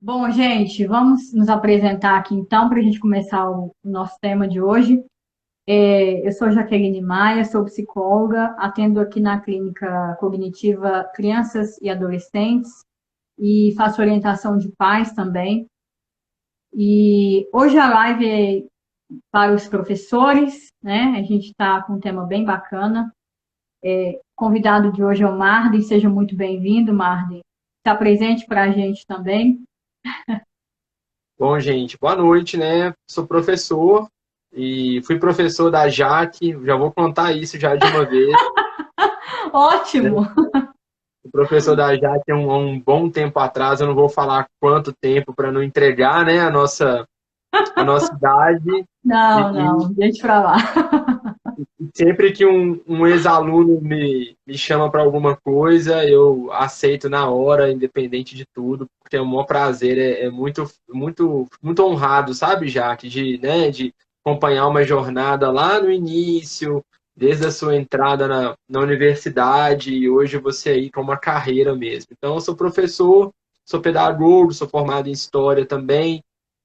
Bom, gente, vamos nos apresentar aqui então para a gente começar o nosso tema de hoje. Eu sou Jaqueline Maia, sou psicóloga, atendo aqui na Clínica Cognitiva Crianças e Adolescentes e faço orientação de pais também. E hoje a live é para os professores, né? A gente está com um tema bem bacana. O convidado de hoje é o Marden, seja muito bem-vindo, Marden. Está presente para a gente também. Bom, gente, boa noite, né? Sou professor e fui professor da Jaque, já vou contar isso já de uma vez, né? Ótimo! O professor da Jaque há um bom tempo atrás, eu não vou falar quanto tempo para não entregar, né, a nossa idade. Não, E não, deixa pra lá. sempre que um ex-aluno me chama para alguma coisa, eu aceito na hora, independente de tudo, porque é um maior prazer, é muito, muito, muito honrado, sabe, Jaque, de acompanhar uma jornada lá no início, desde a sua entrada na universidade, e hoje você aí com uma carreira mesmo. Então, eu sou professor, sou pedagogo, sou formado em História também,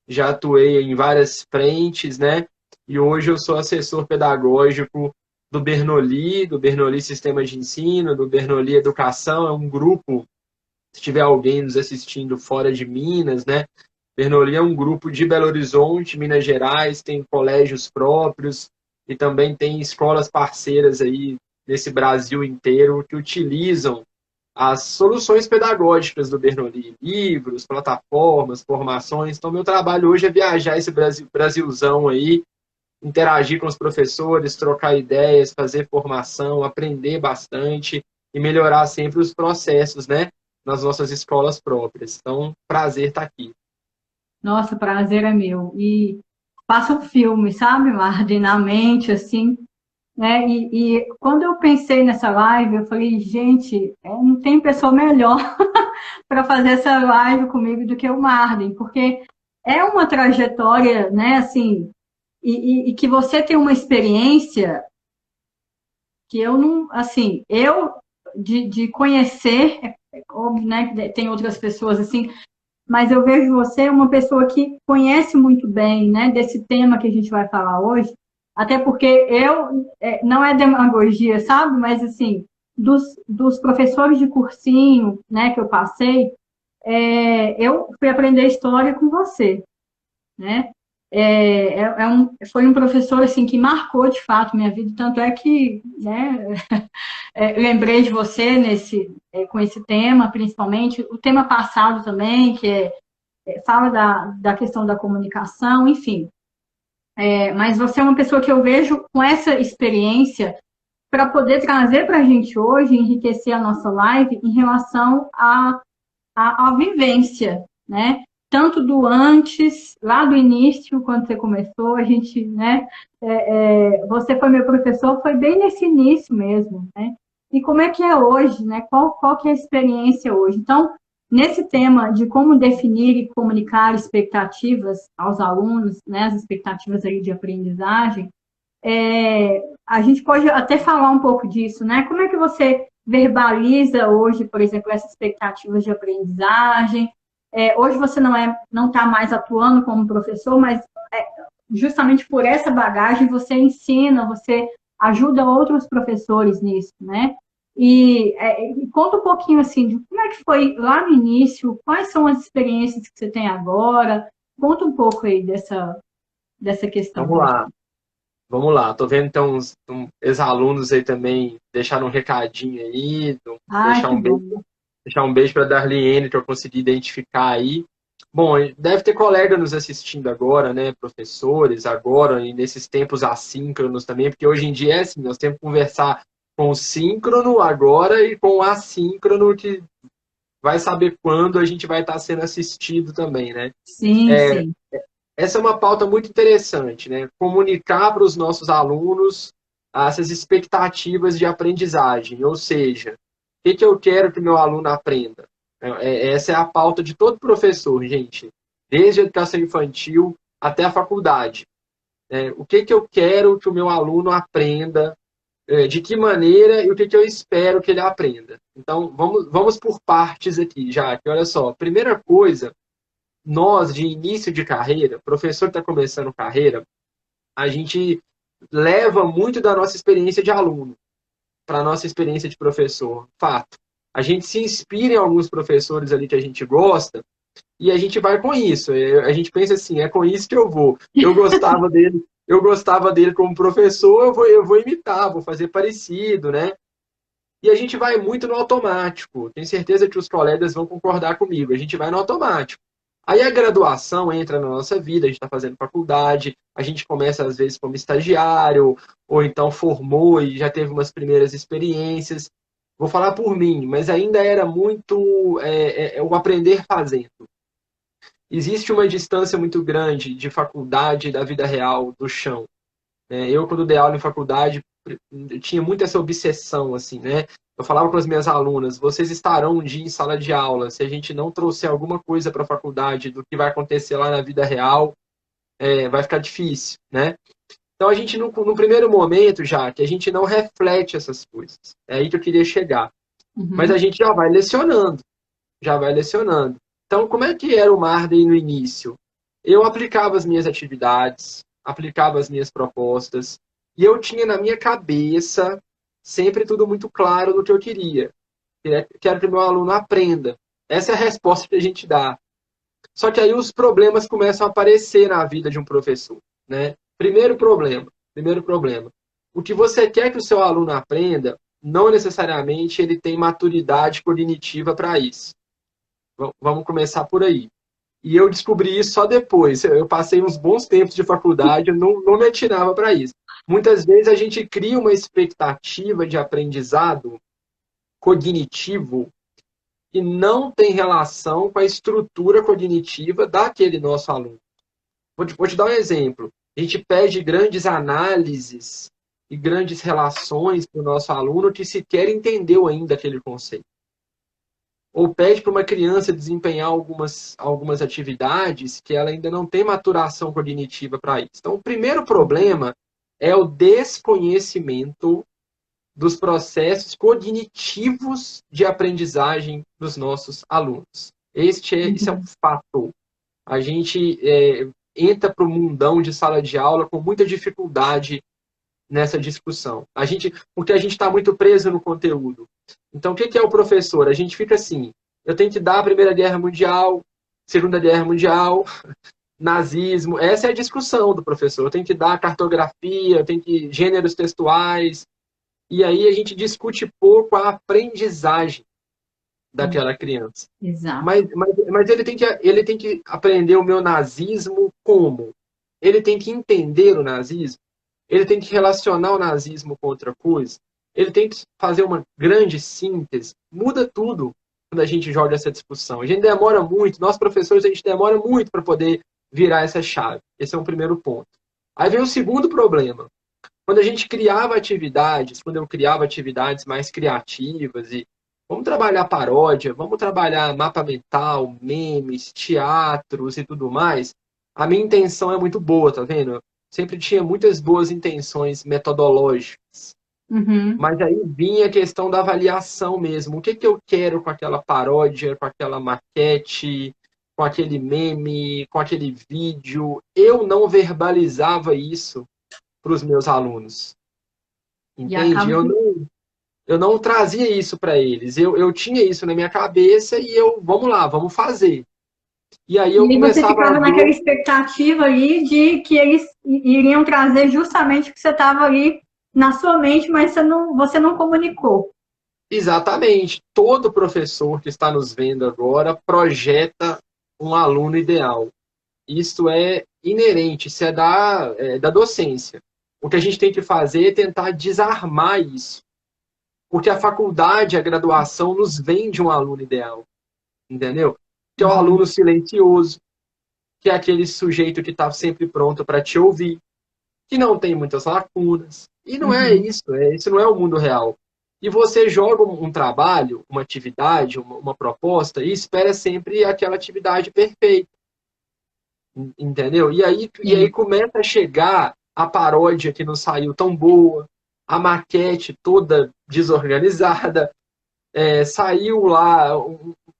já atuei em várias frentes, né? E hoje eu sou assessor pedagógico do Bernoulli Sistemas de Ensino, do Bernoulli Educação, é um grupo, se tiver alguém nos assistindo fora de Minas, né? Bernoulli é um grupo de Belo Horizonte, Minas Gerais, tem colégios próprios e também tem escolas parceiras aí nesse Brasil inteiro que utilizam as soluções pedagógicas do Bernoulli, livros, plataformas, formações. Então, meu trabalho hoje é viajar esse Brasilzão aí, interagir com os professores, trocar ideias, fazer formação, aprender bastante e melhorar sempre os processos, né, nas nossas escolas próprias. Então, prazer estar aqui. Nossa, o prazer é meu. E passa um filme, sabe, Marden, na mente, assim, né? E quando eu pensei nessa live, eu falei, gente, não tem pessoa melhor para fazer essa live comigo do que o Marden, porque é uma trajetória, né, assim, e que você tem uma experiência que eu não, assim, eu de conhecer, óbvio, né, tem outras pessoas assim, mas eu vejo você uma pessoa que conhece muito bem, né, desse tema que a gente vai falar hoje, até porque não é demagogia, sabe, mas assim, dos professores de cursinho, né, que eu passei, eu fui aprender história com você, né, foi um professor assim que marcou de fato minha vida, tanto é que, né, lembrei de você com esse tema, principalmente, o tema passado também, que fala da questão da comunicação, enfim. Mas você é uma pessoa que eu vejo com essa experiência para poder trazer para a gente hoje, enriquecer a nossa live em relação à vivência, né? Tanto do antes, lá do início, quando você começou, a gente, né? Você foi meu professor, foi bem nesse início mesmo, né? E como é que é hoje, né? Qual que é a experiência hoje? Então, nesse tema de como definir e comunicar expectativas aos alunos, né? As expectativas aí de aprendizagem, a gente pode até falar um pouco disso, né? Como é que você verbaliza hoje, por exemplo, essas expectativas de aprendizagem? Hoje você não está mais atuando como professor, mas justamente por essa bagagem você ensina, você ajuda outros professores nisso, né? E conta um pouquinho assim de como é que foi lá no início, quais são as experiências que você tem agora, conta um pouco aí dessa questão Vamos pra lá, gente. vamos lá. Tô vendo então ex-alunos aí também deixaram um recadinho aí, Ai, que bom. deixar um beijo para Darliene, que eu consegui identificar aí. Bom, deve ter colega nos assistindo agora, né? Professores, agora, e nesses tempos assíncronos também, porque hoje em dia é assim, nós temos que conversar com o síncrono agora e com o assíncrono, que vai saber quando a gente vai estar sendo assistido também, né? Sim, sim. Essa é uma pauta muito interessante, né? Comunicar para os nossos alunos essas expectativas de aprendizagem, ou seja, o que eu quero que meu aluno aprenda? Essa é a pauta de todo professor, gente, desde a educação infantil até a faculdade. O que eu quero que o meu aluno aprenda, de que maneira e o que eu espero que ele aprenda. Então, vamos por partes aqui, já que olha só, primeira coisa nós, de início de carreira, professor que está começando carreira, a gente leva muito da nossa experiência de aluno para a nossa experiência de professor. Fato. A gente se inspira em alguns professores ali que a gente gosta e a gente vai com isso. A gente pensa assim, é com isso que eu vou. Eu gostava dele como professor, eu vou imitar, vou fazer parecido, né? E a gente vai muito no automático. Tenho certeza que os colegas vão concordar comigo. A gente vai no automático. Aí a graduação entra na nossa vida, a gente está fazendo faculdade, a gente começa às vezes como estagiário, ou então formou e já teve umas primeiras experiências. Vou falar por mim, mas ainda era muito o aprender fazendo. Existe uma distância muito grande de faculdade e da vida real, do chão. Eu, quando dei aula em faculdade, eu tinha muito essa obsessão, assim, né? Eu falava com as minhas alunas, vocês estarão um dia em sala de aula, se a gente não trouxer alguma coisa para a faculdade do que vai acontecer lá na vida real, vai ficar difícil, né? Então, a gente, no primeiro momento, já, que a gente não reflete essas coisas. É aí que eu queria chegar. Mas a gente já vai lecionando, já vai lecionando. Então, como é que era o Marden no início? Eu aplicava as minhas atividades, aplicava as minhas propostas, e eu tinha na minha cabeça sempre tudo muito claro do que eu queria. Quero que meu aluno aprenda. Essa é a resposta que a gente dá. Só que aí os problemas começam a aparecer na vida de um professor, né? Primeiro problema. O que você quer que o seu aluno aprenda, não necessariamente ele tem maturidade cognitiva para isso. Vamos começar por aí. E eu descobri isso só depois. Eu passei uns bons tempos de faculdade, eu não me atirava para isso. Muitas vezes a gente cria uma expectativa de aprendizado cognitivo que não tem relação com a estrutura cognitiva daquele nosso aluno. Vou te dar um exemplo. A gente pede grandes análises e grandes relações para o nosso aluno que sequer entendeu ainda aquele conceito. Ou pede para uma criança desempenhar algumas atividades que ela ainda não tem maturação cognitiva para isso. Então, o primeiro problema é o desconhecimento dos processos cognitivos de aprendizagem dos nossos alunos. Isso é um fato. A gente entra para o mundão de sala de aula com muita dificuldade nessa discussão. Porque a gente está muito preso no conteúdo. Então, o que é o professor? A gente fica assim, eu tenho que dar a Primeira Guerra Mundial, Segunda Guerra Mundial, nazismo. Essa é a discussão do professor. Eu tenho que dar cartografia, eu tenho que gêneros textuais. E aí a gente discute pouco a aprendizagem daquela criança. Exato. Mas ele tem que aprender o meu nazismo como? Ele tem que entender o nazismo. Ele tem que relacionar o nazismo com outra coisa. Ele tem que fazer uma grande síntese. Muda tudo quando a gente joga essa discussão. A gente demora muito, nós professores, a gente demora muito para poder virar essa chave. Esse é um primeiro ponto. Aí vem o segundo problema. Quando eu criava atividades mais criativas e vamos trabalhar paródia, vamos trabalhar mapa mental, memes, teatros e tudo mais, a minha intenção é muito boa, tá vendo? Sempre tinha muitas boas intenções metodológicas. Mas aí vinha a questão da avaliação mesmo. O que eu quero com aquela paródia, com aquela maquete, com aquele meme, com aquele vídeo? Eu não verbalizava isso para os meus alunos. Entende? Eu não trazia isso para eles. Eu tinha isso na minha cabeça e vamos lá, vamos fazer. E aí eu começava você ficava naquela expectativa ali de que eles iriam trazer justamente o que você estava ali na sua mente, mas você não comunicou. Exatamente. Todo professor que está nos vendo agora projeta um aluno ideal. Isso é inerente, isso é da docência. O que a gente tem que fazer é tentar desarmar isso. Porque a faculdade, a graduação, nos vende um aluno ideal. Entendeu? Que é o aluno silencioso, que é aquele sujeito que está sempre pronto para te ouvir, que não tem muitas lacunas. E não é isso, isso não é o mundo real. E você joga um trabalho, uma atividade, uma proposta, e espera sempre aquela atividade perfeita. Entendeu? E aí começa a chegar a paródia que não saiu tão boa, a maquete toda desorganizada, saiu lá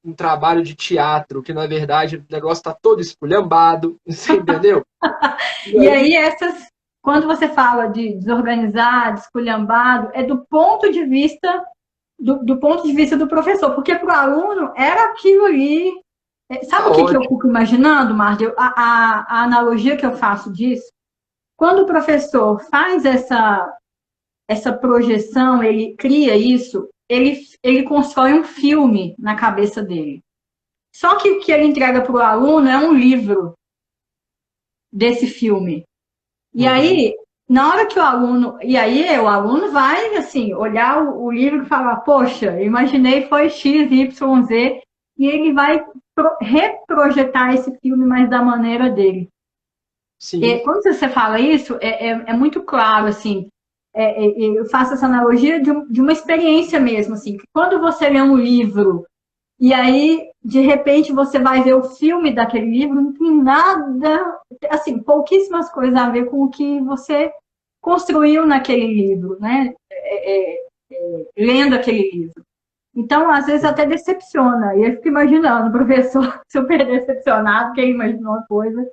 um trabalho de teatro, que na verdade o negócio está todo esculhambado, você entendeu? E aí, quando você fala de desorganizado, esculhambado, é do ponto de vista do ponto de vista do professor, porque para o aluno era aquilo ali. Sabe Tá o que eu ótimo. fico imaginando, Márcia? A analogia que eu faço disso, quando o professor faz essa projeção, ele cria isso, ele constrói um filme na cabeça dele. Só que o que ele entrega para o aluno é um livro desse filme. E Uhum. aí, na hora que o aluno vai, assim, olhar o livro e falar, poxa, imaginei foi X, Y, Z, e ele vai reprojetar esse filme, mas da maneira dele. E Sim, quando você fala isso, é muito claro, assim, eu faço essa analogia de uma experiência mesmo, assim, que quando você lê um livro e aí, de repente, você vai ver o filme daquele livro, não tem nada, assim, pouquíssimas coisas a ver com o que você construiu naquele livro, né? Lendo aquele livro. Então, às vezes, até decepciona. E eu fico imaginando o professor super decepcionado, porque ele imaginou uma coisa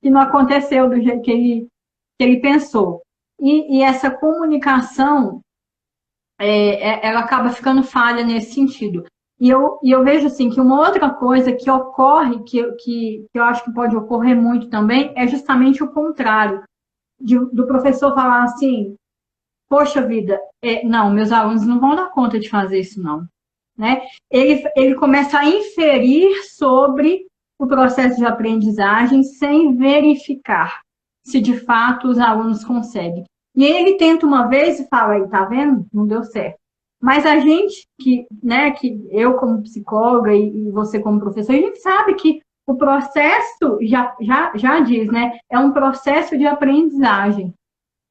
que não aconteceu do jeito que ele pensou. E essa comunicação, ela acaba ficando falha nesse sentido. E eu vejo assim que uma outra coisa que ocorre, que eu acho que pode ocorrer muito também, é justamente o contrário, do professor falar assim, poxa vida, não, meus alunos não vão dar conta de fazer isso, não. Né? Ele começa a inferir sobre o processo de aprendizagem sem verificar se de fato os alunos conseguem. E ele tenta uma vez e fala aí, tá vendo? Não deu certo. Mas a gente que eu como psicóloga e você como professor, a gente sabe que o processo já diz, né? É um processo de aprendizagem.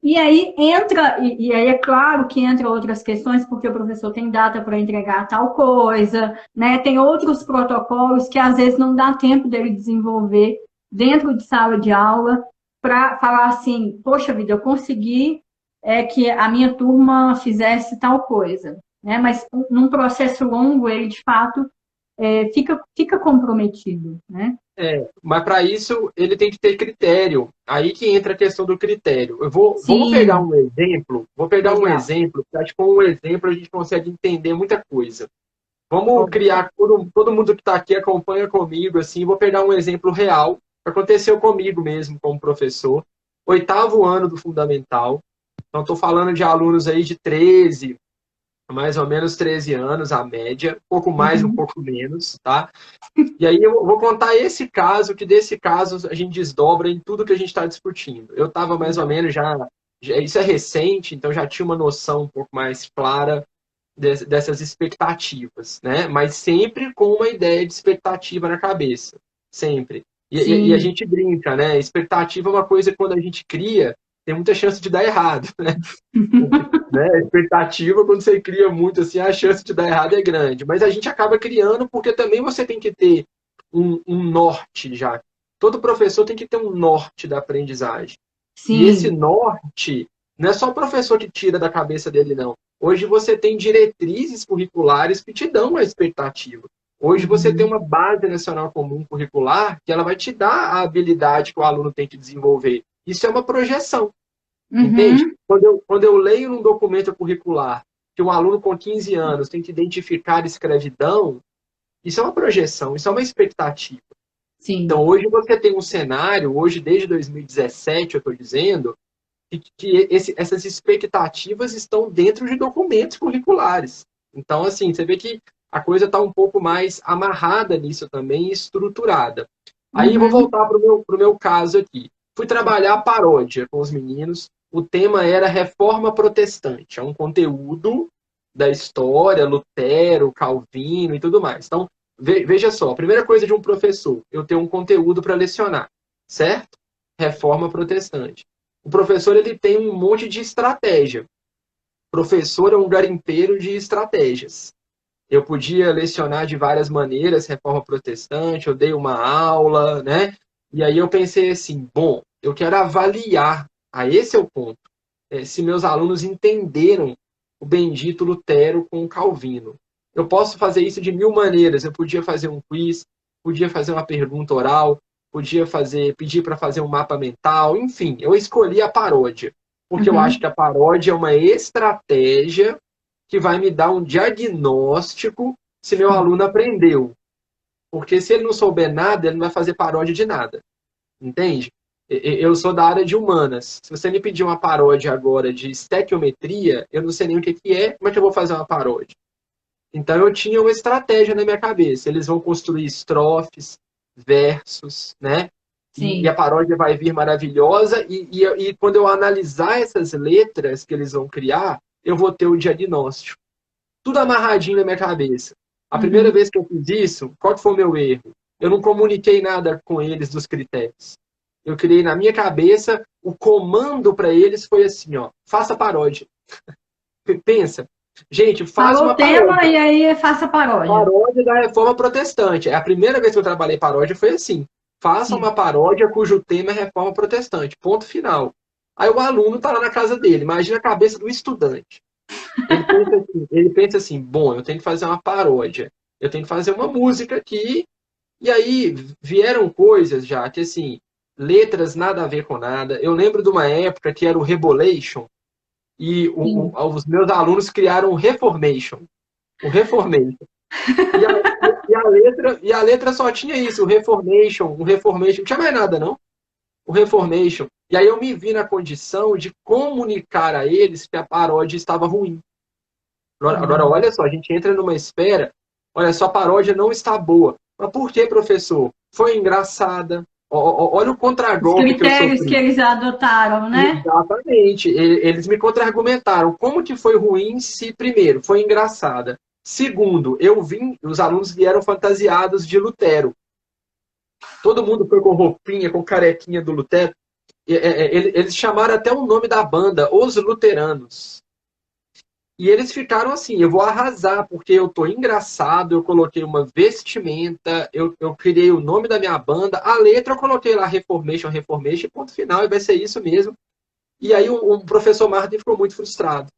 E aí e aí é claro que entra outras questões, porque o professor tem data para entregar tal coisa, né? Tem outros protocolos que às vezes não dá tempo dele desenvolver dentro de sala de aula para falar assim, poxa vida, eu consegui que a minha turma fizesse tal coisa, né? Mas num processo longo ele de fato fica comprometido, né? Mas para isso ele tem que ter critério. Aí que entra a questão do critério. Vamos pegar Sim, um exemplo. Vou pegar um legal. exemplo, que acho que com um exemplo a gente consegue entender muita coisa. Vamos Ok. criar, todo mundo que está aqui acompanha comigo, assim, vou pegar um exemplo real, que aconteceu comigo mesmo como professor. Oitavo ano do fundamental. Então, estou falando de alunos aí de 13, mais ou menos 13 anos, a média, um pouco mais, um Uhum. pouco menos, tá? E aí eu vou contar esse caso, que desse caso a gente desdobra em tudo que a gente está discutindo. Eu estava mais ou Legal. menos isso é recente, então já tinha uma noção um pouco mais clara dessas expectativas, né? Mas sempre com uma ideia de expectativa na cabeça, sempre. E a Sim. gente brinca, né? Expectativa é uma coisa que quando a gente cria, tem muita chance de dar errado, né? A expectativa, quando você cria muito assim, a chance de dar errado é grande. Mas a gente acaba criando porque também você tem que ter um norte já. Todo professor tem que ter um norte da aprendizagem. E esse Sim. norte não é só o professor que tira da cabeça dele, não. Hoje você tem diretrizes curriculares que te dão uma expectativa. Hoje você tem Uhum. uma base nacional comum curricular que ela vai te dar a habilidade que o aluno tem que desenvolver. Isso é uma projeção. Entende? Uhum. Quando eu leio num documento curricular que um aluno com 15 anos tem que identificar escravidão, isso é uma projeção, isso é uma expectativa. Sim. Então, hoje você tem um cenário, hoje desde 2017, eu estou dizendo, essas expectativas estão dentro de documentos curriculares. Então, assim, você vê que a coisa está um pouco mais amarrada nisso também, estruturada. Aí eu vou Uhum. voltar para o meu caso aqui. Fui trabalhar paródia com os meninos. O tema era Reforma Protestante. É um conteúdo da história, Lutero, Calvino e tudo mais. Então, veja só, a primeira coisa de um professor, eu tenho um conteúdo para lecionar, certo? Reforma Protestante. O professor ele tem um monte de estratégia. O professor é um garimpeiro de estratégias. Eu podia lecionar de várias maneiras, reforma protestante, eu dei uma aula, né? E aí eu pensei assim, bom, eu quero avaliar, esse é o ponto, se meus alunos entenderam o bendito Lutero com o Calvino. Eu posso fazer isso de 1000 maneiras. Eu podia fazer um quiz, podia fazer uma pergunta oral, podia pedir para fazer um mapa mental, enfim, eu escolhi a paródia, porque eu acho que a paródia é uma estratégia que vai me dar um diagnóstico se meu aluno aprendeu. Porque se ele não souber nada, ele não vai fazer paródia de nada. Entende? Eu sou da área de humanas. Se você me pedir uma paródia agora de estequiometria, eu não sei nem o que é, como é que eu vou fazer uma paródia? Então eu tinha uma estratégia na minha cabeça. Eles vão construir estrofes, versos, né? E a paródia vai vir maravilhosa. E quando eu analisar essas letras que eles vão criar, eu vou ter o diagnóstico. Tudo amarradinho na minha cabeça. A primeira vez que eu fiz isso, qual que foi o meu erro? Eu não comuniquei nada com eles dos critérios. Eu criei na minha cabeça, o comando para eles foi assim, ó, faça paródia. Pensa, gente, faz Falou uma o tema paródia. e aí faça paródia. Paródia da Reforma Protestante. A primeira vez que eu trabalhei paródia foi assim. Faça uma paródia cujo tema é Reforma Protestante. Ponto final. Aí o aluno está lá na casa dele. Imagina a cabeça do estudante. Ele pensa assim, bom, eu tenho que fazer uma paródia. Eu tenho que fazer uma música aqui. E aí vieram coisas já que, assim, letras nada a ver com nada. Eu lembro de uma época que era o Rebolation. E os meus alunos criaram o Reformation. O Reformation. E a letra só tinha isso, o Reformation, não tinha mais nada, não. O Reformation. E aí eu me vi na condição de comunicar a eles que a paródia estava ruim. Agora, olha só, a gente entra numa esfera, olha só, a paródia não está boa. Mas por que, professor? Foi engraçada. Olha o contragolpe que eu sofri. Os critérios que eles adotaram, né? Exatamente. Eles me contra-argumentaram. Como que foi ruim se, primeiro, foi engraçada? Segundo, os alunos vieram fantasiados de Lutero. Todo mundo foi com roupinha, com carequinha do Lutero. Eles chamaram até o nome da banda, Os Luteranos. E eles ficaram assim, eu vou arrasar, porque eu tô engraçado, eu coloquei uma vestimenta, eu criei o nome da minha banda, a letra eu coloquei lá Reformation, ponto final, e vai ser isso mesmo. E aí o professor Martin ficou muito frustrado.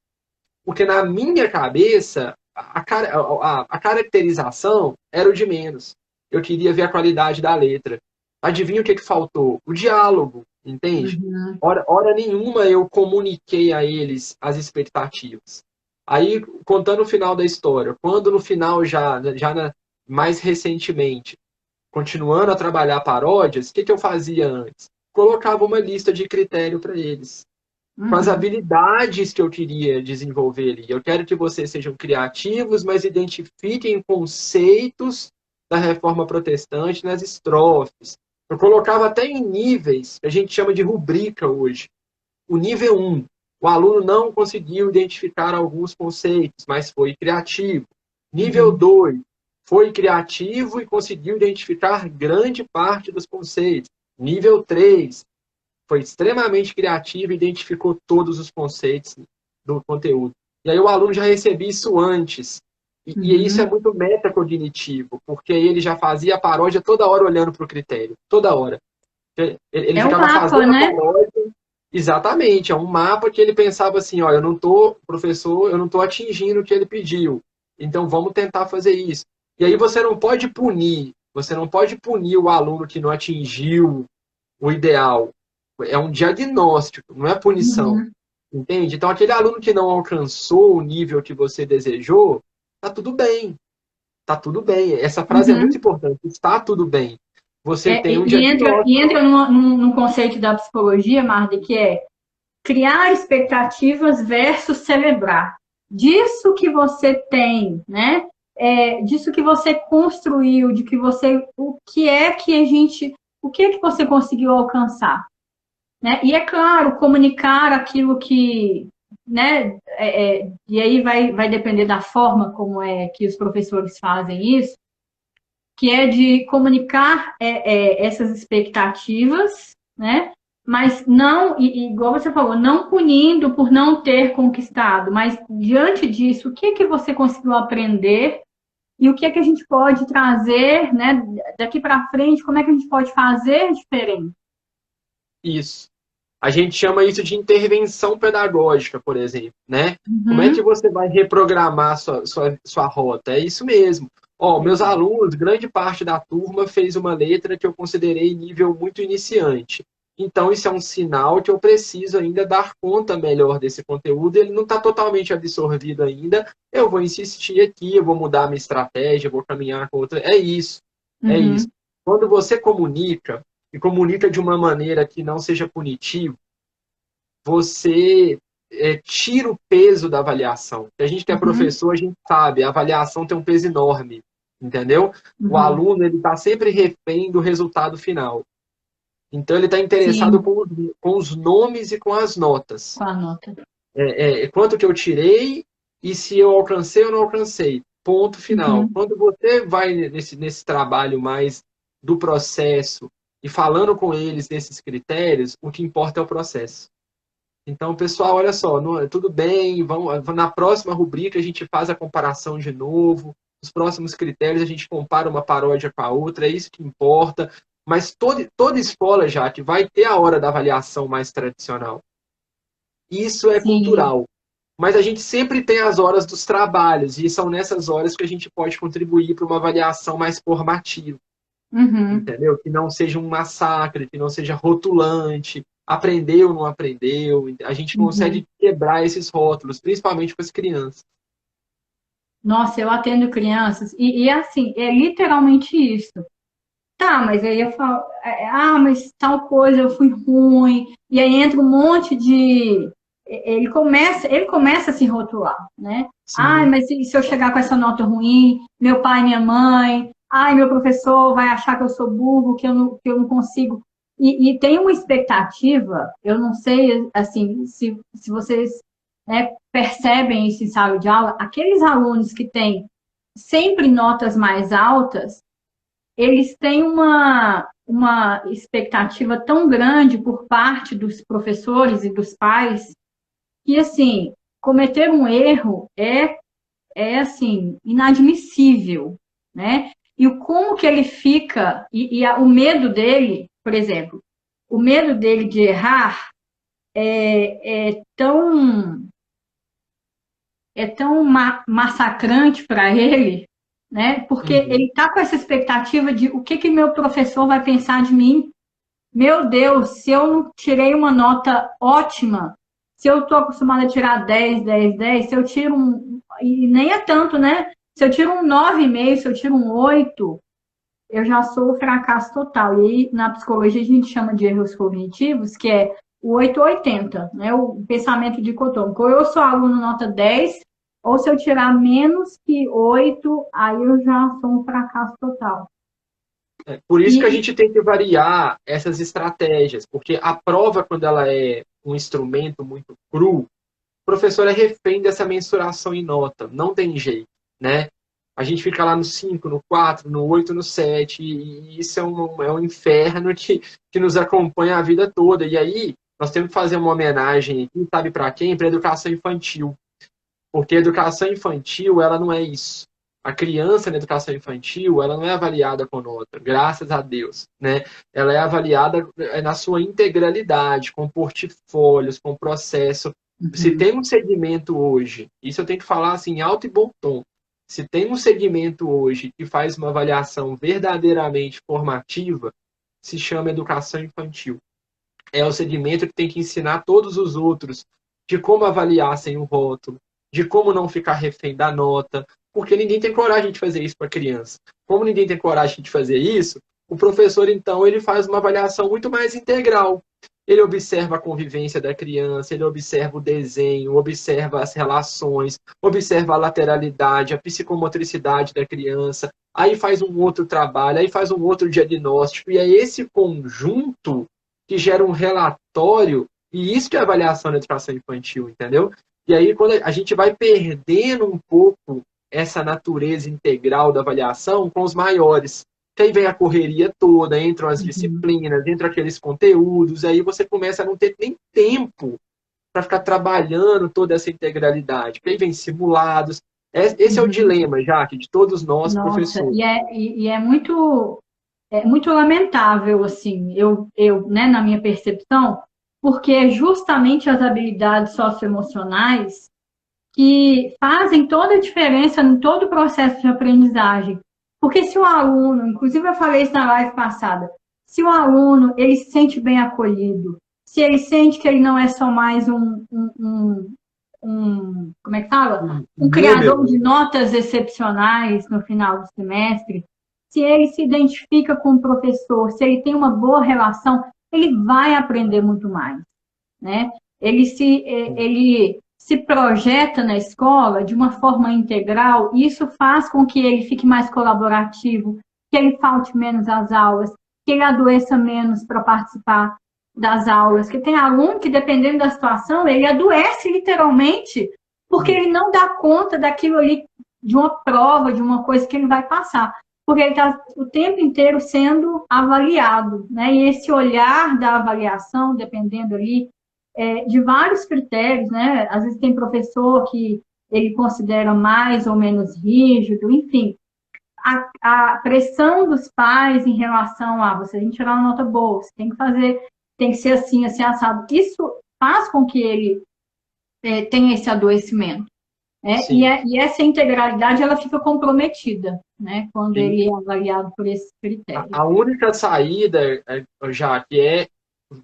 Porque na minha cabeça, a caracterização era o de menos. Eu queria ver a qualidade da letra. Adivinha o que faltou? O diálogo, entende? Hora nenhuma eu comuniquei a eles as expectativas. Aí, contando o final da história, quando no final, mais recentemente, continuando a trabalhar paródias, o que eu fazia antes? Colocava uma lista de critério para eles com as habilidades que eu queria desenvolver ali. Eu quero que vocês sejam criativos, mas identifiquem conceitos da reforma protestante nas estrofes. Eu colocava até em níveis, que a gente chama de rubrica hoje. O nível 1, o aluno não conseguiu identificar alguns conceitos, mas foi criativo. Nível 2, foi criativo e conseguiu identificar grande parte dos conceitos. Nível 3, foi extremamente criativo e identificou todos os conceitos do conteúdo. E aí o aluno já recebia isso antes. E isso é muito metacognitivo, porque ele já fazia a paródia toda hora olhando para o critério. Toda hora. Ele ficava mapa, fazendo né? a paródia. Exatamente, é um mapa que ele pensava assim, ó, professor, eu não estou atingindo o que ele pediu. Então vamos tentar fazer isso. E aí você não pode punir o aluno que não atingiu o ideal. É um diagnóstico, não é punição. Entende? Então, aquele aluno que não alcançou o nível que você desejou, tá tudo bem. Tá tudo bem. Essa frase é muito importante. Está tudo bem. Você tem um diagnóstico. E entra num conceito da psicologia, Marta, que é criar expectativas versus celebrar. Disso que você tem, né? Disso que você construiu, o que é que você conseguiu alcançar, né? E é claro, comunicar aquilo que, né? E aí vai depender da forma como é que os professores fazem isso, que é de comunicar essas expectativas, né? Mas não, igual você falou, não punindo por não ter conquistado, mas diante disso, o que é que você conseguiu aprender e o que é que a gente pode trazer, né? Daqui para frente, como é que a gente pode fazer diferente? Isso. A gente chama isso de intervenção pedagógica, por exemplo, né? Como é que Uhum. você vai reprogramar sua rota? É isso mesmo. Ó, meus alunos, grande parte da turma fez uma letra que eu considerei nível muito iniciante. Então, isso é um sinal que eu preciso ainda dar conta melhor desse conteúdo. Ele não está totalmente absorvido ainda. Eu vou insistir aqui, eu vou mudar a minha estratégia, vou caminhar com outra. É isso. É isso. Uhum. Quando você comunica, e comunica de uma maneira que não seja punitivo, você tira o peso da avaliação. A gente que é Uhum. professor, a gente sabe, a avaliação tem um peso enorme, entendeu? O Uhum. aluno ele está sempre refém do resultado final. Então ele está interessado Sim, com os nomes e com as notas. com a nota. Quanto que eu tirei e se eu alcancei ou não alcancei. Ponto final. Uhum. Quando você vai nesse trabalho mais do processo e falando com eles nesses critérios, o que importa é o processo. Então, pessoal, olha só, tudo bem, na próxima rubrica a gente faz a comparação de novo, os próximos critérios a gente compara uma paródia com a outra, é isso que importa. Mas toda escola, já que vai ter a hora da avaliação mais tradicional. Isso é Sim. cultural. Mas a gente sempre tem as horas dos trabalhos, e são nessas horas que a gente pode contribuir para uma avaliação mais formativa, Uhum. entendeu? Que não seja um massacre, que não seja rotulante, aprendeu, não aprendeu. A gente consegue Uhum. quebrar esses rótulos, principalmente com as crianças. Nossa, eu atendo crianças e assim, é literalmente isso. Tá, mas aí eu falo, mas tal coisa eu fui ruim. E aí entra um monte de. Ele começa a se rotular, né? Ai, Sim, mas se eu chegar com essa nota ruim, meu pai, minha mãe, ai, meu professor vai achar que eu sou burro, que eu não consigo. E tem uma expectativa, eu não sei, assim, se vocês, né, percebem isso em sala de aula, aqueles alunos que têm sempre notas mais altas, eles têm uma expectativa tão grande por parte dos professores e dos pais que, assim, cometer um erro é assim, inadmissível, né? E o como que ele fica, o medo dele, por exemplo, o medo dele de errar é tão massacrante para ele, né? Porque ele uhum. está com essa expectativa de o que meu professor vai pensar de mim. Meu Deus, se eu não tirei uma nota ótima, se eu estou acostumada a tirar 10, 10, 10, se eu tiro e nem é tanto, né? Se eu tiro um 9,5, se eu tiro um 8, eu já sou o fracasso total. E aí, na psicologia, a gente chama de erros cognitivos, que é o 880, né? O pensamento dicotômico. Ou eu sou aluno nota 10, ou se eu tirar menos que 8, aí eu já sou um fracasso total. Por isso que a E, gente tem que variar essas estratégias, porque a prova, quando ela é um instrumento muito cru, o professor é refém dessa mensuração em nota, não tem jeito, né? A gente fica lá no 5, no 4, no 8, no 7, e isso é um inferno que nos acompanha a vida toda. E aí, nós temos que fazer uma homenagem aqui, sabe para quem? Para a educação infantil. Porque a educação infantil, ela não é isso. A criança na educação infantil, ela não é avaliada com nota, graças a Deus, né? Ela é avaliada na sua integralidade, com portfólios, com processo. Se uhum, tem um segmento hoje, isso eu tenho que falar assim, em alto e bom tom. Se tem um segmento hoje que faz uma avaliação verdadeiramente formativa, se chama educação infantil. É o segmento que tem que ensinar todos os outros de como avaliar sem o rótulo, de como não ficar refém da nota, porque ninguém tem coragem de fazer isso para a criança. Como ninguém tem coragem de fazer isso, o professor, então, ele faz uma avaliação muito mais integral. Ele observa a convivência da criança, ele observa o desenho, observa as relações, observa a lateralidade, a psicomotricidade da criança, aí faz um outro trabalho, aí faz um outro diagnóstico, e é esse conjunto que gera um relatório, e isso que é avaliação da educação infantil, entendeu? E aí, quando a gente vai perdendo um pouco essa natureza integral da avaliação com os maiores, que aí vem a correria toda, entram as uhum, disciplinas, entram aqueles conteúdos, aí você começa a não ter nem tempo para ficar trabalhando toda essa integralidade, porque aí vem simulados. Esse é o uhum. dilema, Jaque, de todos nós, Nossa, professores. e é muito lamentável, assim, né, na minha percepção, porque justamente as habilidades socioemocionais que fazem toda a diferença em todo o processo de aprendizagem. Porque se o aluno, inclusive eu falei isso na live passada, se o aluno ele se sente bem acolhido, se ele sente que ele não é só mais como é que fala? Um criador de notas excepcionais no final do semestre, se ele se identifica com o professor, se ele tem uma boa relação, ele vai aprender muito mais, né? Ele se projeta na escola de uma forma integral, e isso faz com que ele fique mais colaborativo, que ele falte menos às aulas, que ele adoeça menos para participar das aulas, que tem aluno que, dependendo da situação, ele adoece literalmente, porque ele não dá conta daquilo ali, de uma prova, de uma coisa que ele vai passar, porque ele está o tempo inteiro sendo avaliado, né? E esse olhar da avaliação, dependendo ali de vários critérios, né? Às vezes tem professor que ele considera mais ou menos rígido, enfim. A pressão dos pais em relação a você tem que tirar uma nota boa, você tem que fazer, tem que ser assim, assim, assado. Isso faz com que ele tenha esse adoecimento. E essa integralidade ela fica comprometida, né? Quando Sim. ele é avaliado por esses critérios. A única saída, já que é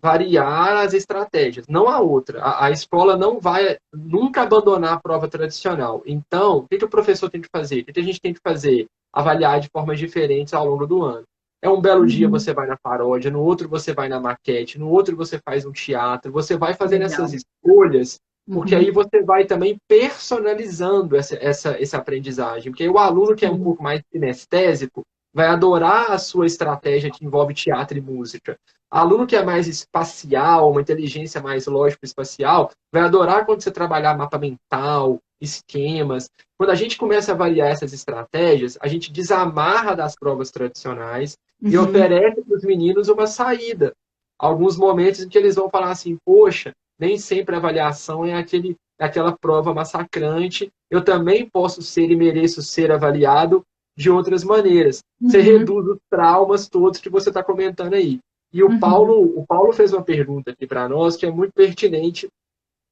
variar as estratégias, não a outra. A escola não vai nunca abandonar a prova tradicional. Então, o que o professor tem que fazer? O que a gente tem que fazer? Avaliar de formas diferentes ao longo do ano. É um belo dia você vai na paródia, no outro você vai na maquete, no outro você faz um teatro, você vai fazendo essas escolhas, porque aí você vai também personalizando essa aprendizagem. Porque aí o aluno que é um pouco mais sinestésico vai adorar a sua estratégia que envolve teatro e música. Aluno que é mais espacial, uma inteligência mais lógico-espacial, vai adorar quando você trabalhar mapa mental, esquemas. Quando a gente começa a avaliar essas estratégias, a gente desamarra das provas tradicionais e oferece para os meninos uma saída. Alguns momentos em que eles vão falar assim, poxa, nem sempre a avaliação é aquela prova massacrante, eu também posso ser e mereço ser avaliado de outras maneiras. Você reduz os traumas todos que você está comentando aí. E o Paulo fez uma pergunta aqui para nós que é muito pertinente,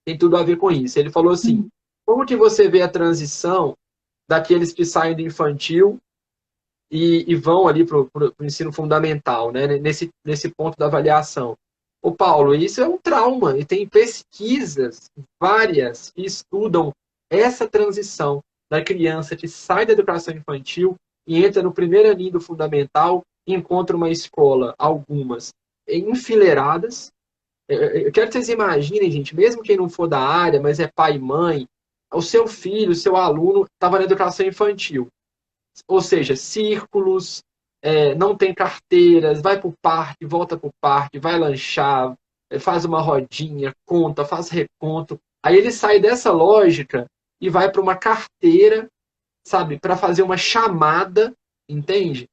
tem tudo a ver com isso. Ele falou assim, como que você vê a transição daqueles que saem do infantil e vão ali para o ensino fundamental, né? Nesse ponto da avaliação? Ô Paulo, isso é um trauma, e tem pesquisas várias que estudam essa transição da criança que sai da educação infantil e entra no primeiro aninho do fundamental e encontra uma escola, algumas, enfileiradas. Eu quero que vocês imaginem, gente, mesmo quem não for da área, mas é pai e mãe, o seu filho, o seu aluno estava na educação infantil. Ou seja, círculos, não tem carteiras, vai para o parque, volta para o parque, vai lanchar, faz uma rodinha, conta, faz reconto. Aí ele sai dessa lógica e vai para uma carteira, sabe, para fazer uma chamada, entende?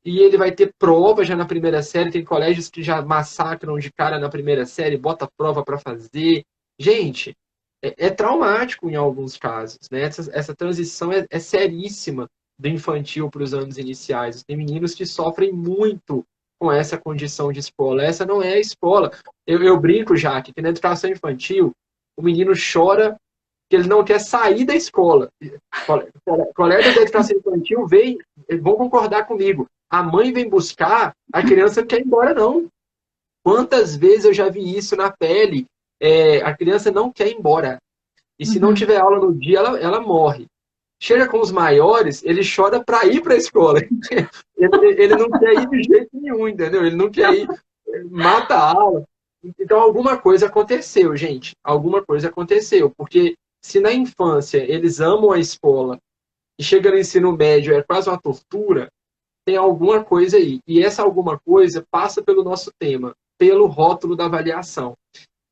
E ele vai ter prova já na primeira série, tem colégios que já massacram de cara na primeira série, bota prova para fazer. Gente, é traumático em alguns casos, né? Essa transição é seríssima do infantil para os anos iniciais. Tem meninos que sofrem muito com essa condição de escola. Essa não é a escola. Eu brinco, já que na educação infantil, o menino chora que ele não quer sair da escola. Colegas da educação infantil vão concordar comigo. A mãe vem buscar, a criança não quer ir embora, não. Quantas vezes eu já vi isso na pele? A criança não quer ir embora. E se não tiver aula no dia, ela morre. Chega com os maiores, ele chora para ir para a escola. Ele não quer ir de jeito nenhum, entendeu? Ele não quer ir, mata a aula. Então, alguma coisa aconteceu, gente. Alguma coisa aconteceu. Porque se na infância eles amam a escola e chega no ensino médio, é quase uma tortura, tem alguma coisa aí. E essa alguma coisa passa pelo nosso tema, pelo rótulo da avaliação.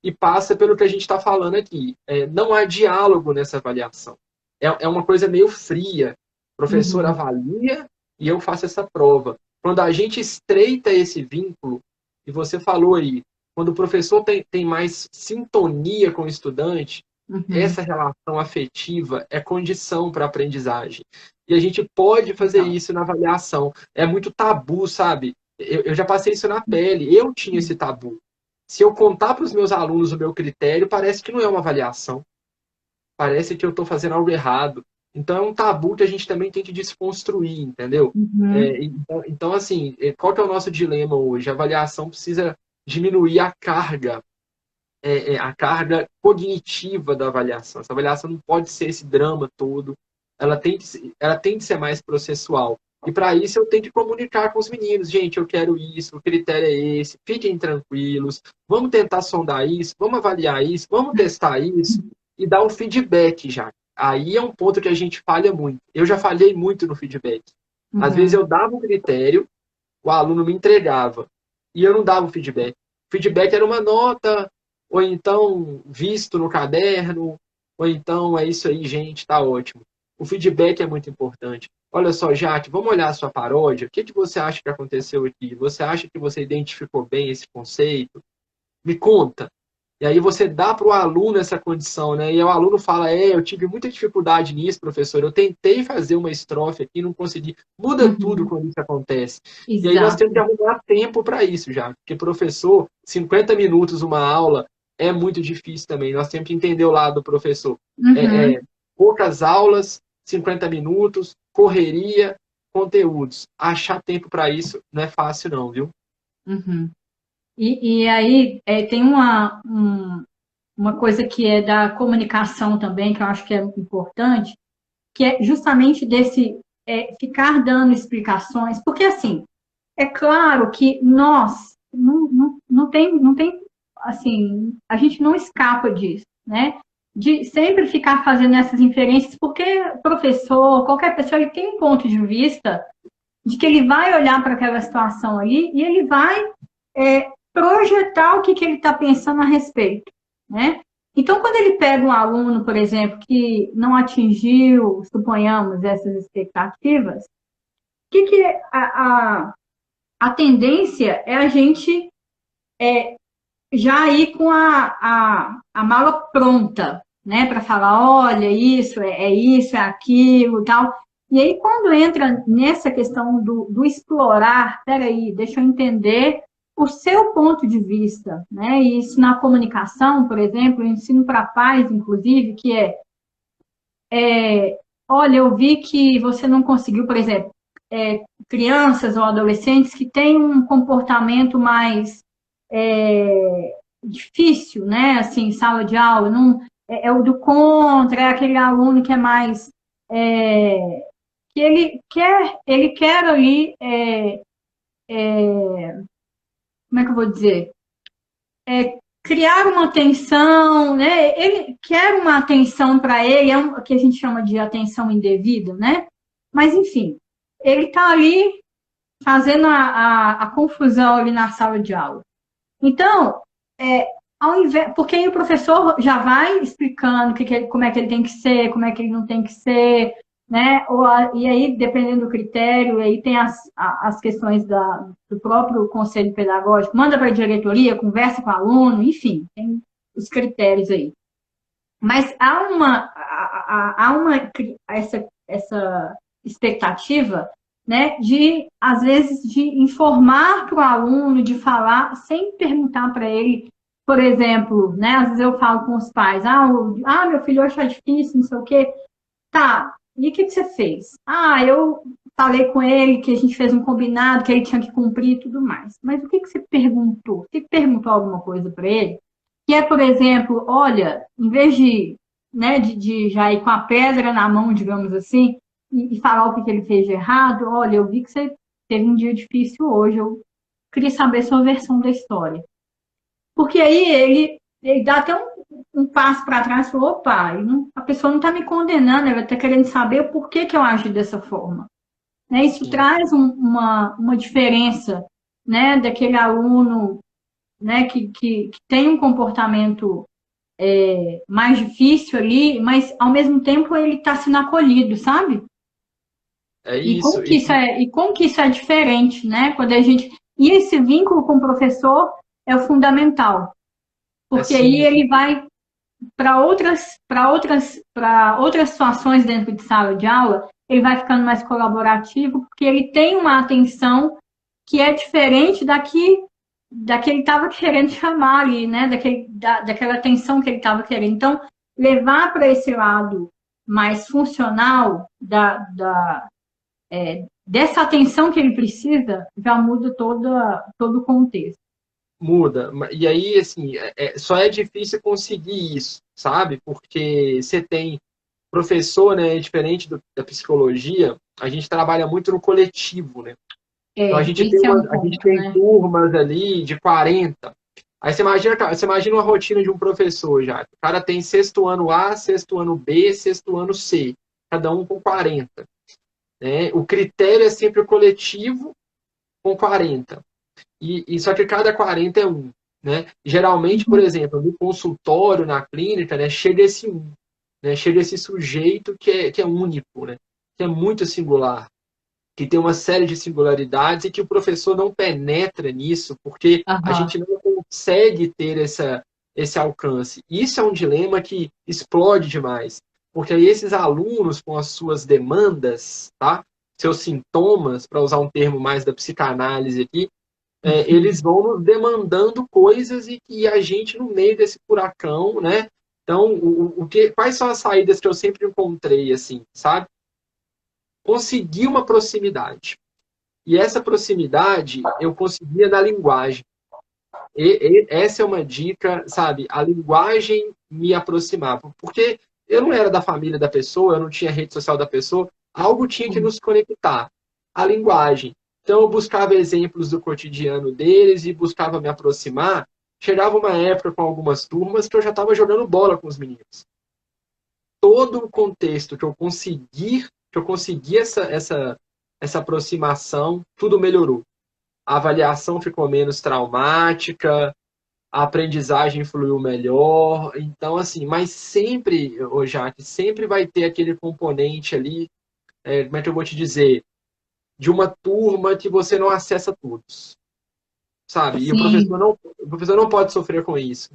E passa pelo que a gente está falando aqui. Não há diálogo nessa avaliação. É uma coisa meio fria. O professor avalia e eu faço essa prova. Quando a gente estreita esse vínculo, e você falou aí, quando o professor tem mais sintonia com o estudante, essa relação afetiva é condição para a aprendizagem. E a gente pode fazer isso na avaliação. É muito tabu, sabe? Eu já passei isso na pele. Eu tinha esse tabu. se eu contar para os meus alunos o meu critério, parece que não é uma avaliação. Parece que eu estou fazendo algo errado. Então, é um tabu que a gente também tem que desconstruir, entendeu? Uhum. Então, assim, qual que é o nosso dilema hoje? A avaliação precisa diminuir a carga cognitiva da avaliação. Essa avaliação não pode ser esse drama todo. Ela tem que ser mais processual. E para isso eu tenho que comunicar com os meninos. Gente, eu quero isso, o critério é esse, fiquem tranquilos, vamos tentar sondar isso, vamos avaliar isso, vamos testar isso e dar um feedback já. Aí é um ponto que a gente falha muito. Eu já falhei muito no feedback. Às vezes Uhum. eu dava um critério, o aluno me entregava e eu não dava o feedback. O feedback era uma nota, ou então visto no caderno, ou então é isso aí, gente, tá ótimo. O feedback é muito importante. Olha só, Jaque, vamos olhar a sua paródia. O que você acha que aconteceu aqui? Você acha que você identificou bem esse conceito? Me conta. E aí você dá para o aluno essa condição, né? E o aluno fala, eu tive muita dificuldade nisso, professor. Eu tentei fazer uma estrofe aqui, não consegui. Muda tudo Uhum. quando isso acontece. E aí nós temos que Exato. arrumar tempo para isso já. Porque professor, 50 minutos uma aula é muito difícil também. Nós temos que entender o lado do professor. É, Uhum. é, poucas aulas, 50 minutos, correria, conteúdos. Achar tempo para isso não é fácil não, viu? Uhum. E aí tem uma coisa que é da comunicação também, que eu acho que é importante, que é justamente desse ficar dando explicações, porque assim, é claro que nós não tem assim, a gente não escapa disso, né? De sempre ficar fazendo essas inferências, porque professor, qualquer pessoa, ele tem um ponto de vista de que ele vai olhar para aquela situação ali e ele vai projetar o que ele está pensando a respeito, né? Então, quando ele pega um aluno, por exemplo, que não atingiu, suponhamos, essas expectativas, o que a tendência é a gente já ir com a mala pronta, né? Para falar, olha, isso, é aquilo, tal. E aí, quando entra nessa questão do explorar, peraí, deixa eu entender o seu ponto de vista, né? E isso na comunicação, por exemplo, eu ensino para pais, inclusive, que olha, eu vi que você não conseguiu, por exemplo, crianças ou adolescentes que têm um comportamento mais difícil, né? Assim, sala de aula, não, o do contra, é aquele aluno que é mais que ele quer ali, como é que eu vou dizer? Criar uma atenção, né? Ele quer uma atenção para ele, o que a gente chama de atenção indevida, né? Mas, enfim, ele está ali fazendo a confusão ali na sala de aula. Então, porque aí o professor já vai explicando como é que ele tem que ser, como é que ele não tem que ser, né? E aí, dependendo do critério, aí tem as questões do próprio conselho pedagógico, manda para a diretoria, conversa com o aluno, enfim, tem os critérios aí. Mas há uma essa expectativa, né, às vezes, de informar para o aluno, de falar, sem perguntar para ele, por exemplo, né, às vezes eu falo com os pais, meu filho hoje está difícil, não sei o quê. Tá, e o que você fez? Eu falei com ele que a gente fez um combinado, que ele tinha que cumprir e tudo mais. Mas o que você perguntou? Você perguntou alguma coisa para ele? Que é, por exemplo, olha, em vez né, de já ir com a pedra na mão, digamos assim, e falar o que ele fez de errado, olha, eu vi que você teve um dia difícil hoje, eu queria saber a sua versão da história. Porque aí ele dá até um passo para trás e falou, opa, a pessoa não está me condenando, ela está querendo saber o porquê que eu agi dessa forma. Né? Isso Sim. traz uma diferença, né, daquele aluno, né, que tem um comportamento mais difícil ali, mas ao mesmo tempo ele está sendo acolhido, sabe? É E como isso. que isso é diferente, né? Quando a gente. E esse vínculo com o professor é o fundamental, porque aí Assim, ele vai para outras situações dentro de sala de aula, ele vai ficando mais colaborativo, porque ele tem uma atenção que é diferente da que ele estava querendo chamar ali, né? Daquela atenção que ele estava querendo. Então, levar para esse lado mais funcional dessa atenção que ele precisa, já muda todo o contexto. Muda. E aí, assim, só é difícil conseguir isso, sabe? Porque você tem professor, né? Diferente da psicologia, a gente trabalha muito no coletivo, né? Então Esse é um a gente ponto, tem né? turmas ali de 40. Aí você imagina uma rotina de um professor já. O cara tem sexto ano A, sexto ano B, sexto ano C, cada um com 40. Né? O critério é sempre o coletivo com 40. E só que cada 40 é um. Né? Geralmente, por Uhum. exemplo, no consultório, na clínica, né, chega esse um. Né? Chega esse sujeito que é único, né? Que é muito singular, que tem uma série de singularidades e que o professor não penetra nisso, porque a Aham. gente não consegue ter esse alcance. Isso é um dilema que explode demais, porque aí esses alunos, com as suas demandas, tá? Seus sintomas, para usar um termo mais da psicanálise aqui, eles vão nos demandando coisas e a gente no meio desse furacão, né? Então, quais são as saídas que eu sempre encontrei, assim, sabe? Conseguir uma proximidade. E essa proximidade eu conseguia na linguagem. Essa é uma dica, sabe? A linguagem me aproximava. Porque eu não era da família da pessoa, eu não tinha rede social da pessoa, algo tinha que nos conectar. A linguagem. Então eu buscava exemplos do cotidiano deles e buscava me aproximar. Chegava uma época com algumas turmas que eu já estava jogando bola com os meninos. Todo o contexto que eu consegui essa aproximação, tudo melhorou. A avaliação ficou menos traumática, a aprendizagem fluiu melhor. Então, assim, mas sempre, ô Jaque, sempre vai ter aquele componente ali, como é que eu vou te dizer, de uma turma que você não acessa todos, sabe? E Sim. o professor não pode sofrer com isso.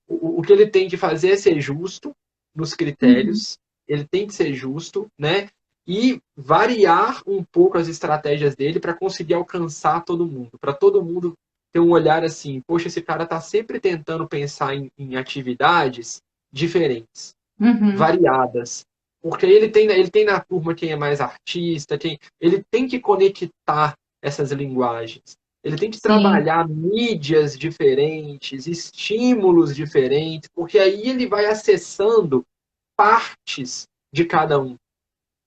O que ele tem que fazer é ser justo nos Uhum. critérios, ele tem que ser justo, né? E variar um pouco as estratégias dele para conseguir alcançar todo mundo, para todo mundo ter um olhar assim, poxa, esse cara está sempre tentando pensar em atividades diferentes, Uhum. variadas. Porque ele tem na turma quem é mais artista, ele tem que conectar essas linguagens. Ele tem que Sim. trabalhar mídias diferentes, estímulos diferentes, porque aí ele vai acessando partes de cada um.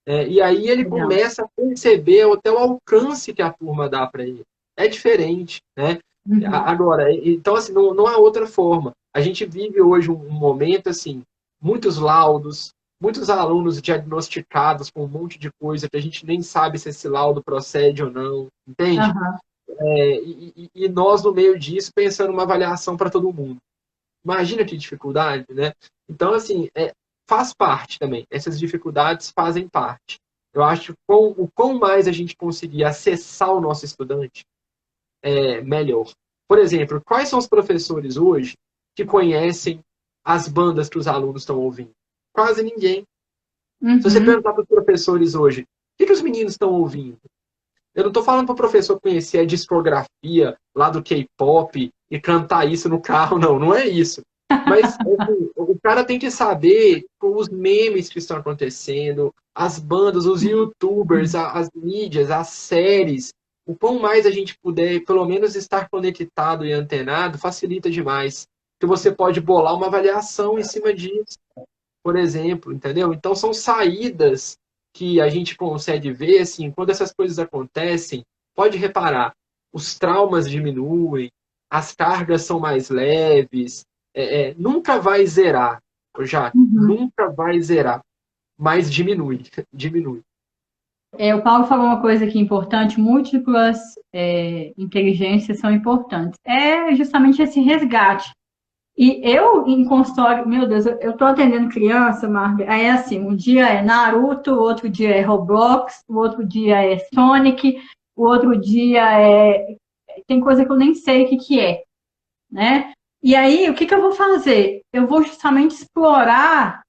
E aí ele Legal. começa a perceber até o alcance que a turma dá para ele. É diferente, né? Uhum. Agora, então assim, não há outra forma. A gente vive hoje um momento assim, muitos laudos, muitos alunos diagnosticados com um monte de coisa que a gente nem sabe se esse laudo procede ou não, entende? Aham. E nós, no meio disso, pensando uma avaliação para todo mundo. Imagina que dificuldade, né? Então, assim, faz parte também. Essas dificuldades fazem parte. Eu acho que o quão mais a gente conseguir acessar o nosso estudante, melhor. Por exemplo, quais são os professores hoje que conhecem as bandas que os alunos estão ouvindo? Quase ninguém. Se você Uhum. perguntar para os professores hoje, o que os meninos estão ouvindo? Eu não estou falando para o professor conhecer a discografia lá do K-pop e cantar isso no carro, não, não é isso. Mas assim, o cara tem que saber os memes que estão acontecendo, as bandas, os YouTubers, as mídias, as séries. O quão mais a gente puder, pelo menos, estar conectado e antenado, facilita demais. Que você pode bolar uma avaliação em cima disso, por exemplo, entendeu? Então são saídas que a gente consegue ver, assim, quando essas coisas acontecem, pode reparar, os traumas diminuem, as cargas são mais leves, nunca vai zerar, já, Uhum. nunca vai zerar, mas diminui, diminui. O Paulo falou uma coisa aqui importante: múltiplas inteligências são importantes. É justamente esse resgate. E eu, em consultório, meu Deus, eu tô atendendo criança, Marga, aí é assim, um dia é Naruto, o outro dia é Roblox, o outro dia é Sonic, o outro dia é... Tem coisa que eu nem sei o que que é, né? E aí, o que que eu vou fazer? Eu vou justamente explorar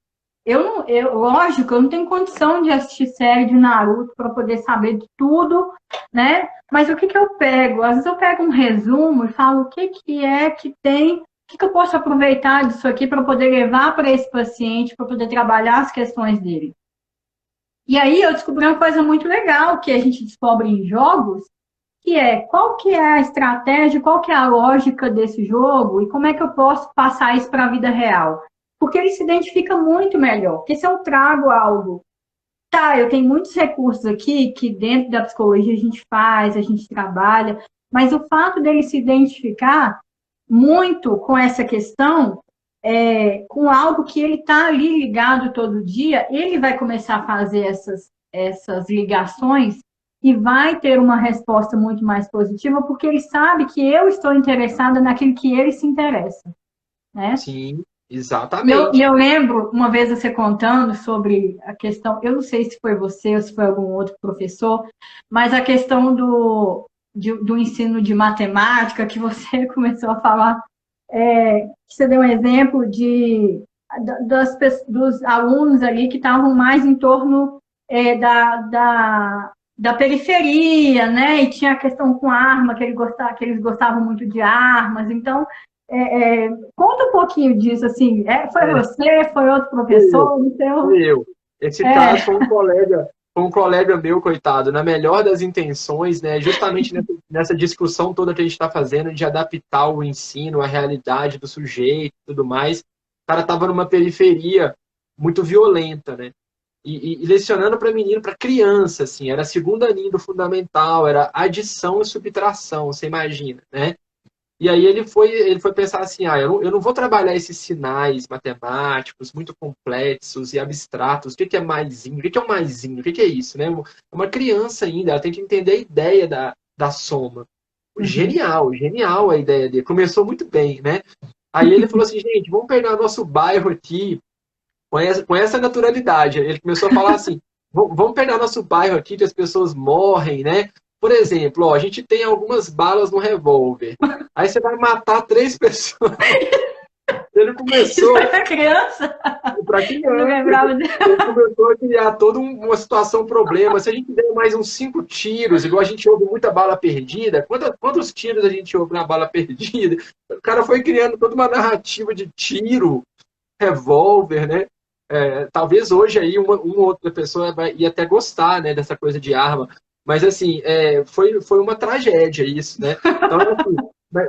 lógico, eu não tenho condição de assistir série de Naruto para poder saber de tudo, né? Mas o que que eu pego? Às vezes eu pego um resumo e falo o que que é que tem, o que que eu posso aproveitar disso aqui para poder levar para esse paciente, para poder trabalhar as questões dele. E aí eu descobri uma coisa muito legal que a gente descobre em jogos, que é qual que é a estratégia, qual que é a lógica desse jogo e como é que eu posso passar isso para a vida real. Porque ele se identifica muito melhor. Porque se eu trago algo, tá, eu tenho muitos recursos aqui que dentro da psicologia a gente faz, a gente trabalha, mas o fato dele se identificar muito com essa questão, com algo que ele está ali ligado todo dia, ele vai começar a fazer essas ligações e vai ter uma resposta muito mais positiva, porque ele sabe que eu estou interessada naquilo que ele se interessa, né? Sim, E eu exatamente. lembro uma vez você contando sobre a questão, eu não sei se foi você ou se foi algum outro professor, mas a questão do ensino de matemática, que você começou a falar, você deu um exemplo dos alunos ali que estavam mais em torno da periferia, né? E tinha a questão com arma, que eles gostavam muito de armas. Então, conta um pouquinho disso, assim. Foi É, você, foi outro fui eu, professor? Então, fui eu. Esse caso é, foi um colega meu, coitado, na melhor das intenções, né? Justamente nessa discussão toda que a gente está fazendo de adaptar o ensino à realidade do sujeito e tudo mais. O cara estava numa periferia muito violenta, né? E lecionando para menino, para criança, assim, era segundo aninho do fundamental, era adição e subtração, você imagina, né? E aí ele foi pensar assim, eu não vou trabalhar esses sinais matemáticos muito complexos e abstratos. O que que é maisinho? O que que é um maisinho? O que que é isso, né? É uma criança ainda, ela tem que entender a ideia da soma. uhum. Genial, genial a ideia dele. Começou muito bem, né? Aí ele falou assim, gente, vamos pegar nosso bairro aqui com essa naturalidade. Ele começou a falar assim: vamos pegar nosso bairro aqui que as pessoas morrem, né? Por exemplo, ó, a gente tem algumas balas no revólver. Aí você vai matar três pessoas. Ele Isso foi começou para criança? para Eu não criança, lembrava ele começou a criar toda uma situação, problema. Se a gente der mais uns 5 tiros, igual a gente ouve muita bala perdida, quantos tiros a gente ouve na bala perdida? O cara foi criando toda uma narrativa de tiro, revólver, né? Talvez hoje aí uma outra pessoa ia até gostar, né, dessa coisa de arma, mas assim, foi uma tragédia isso, né? Então, assim,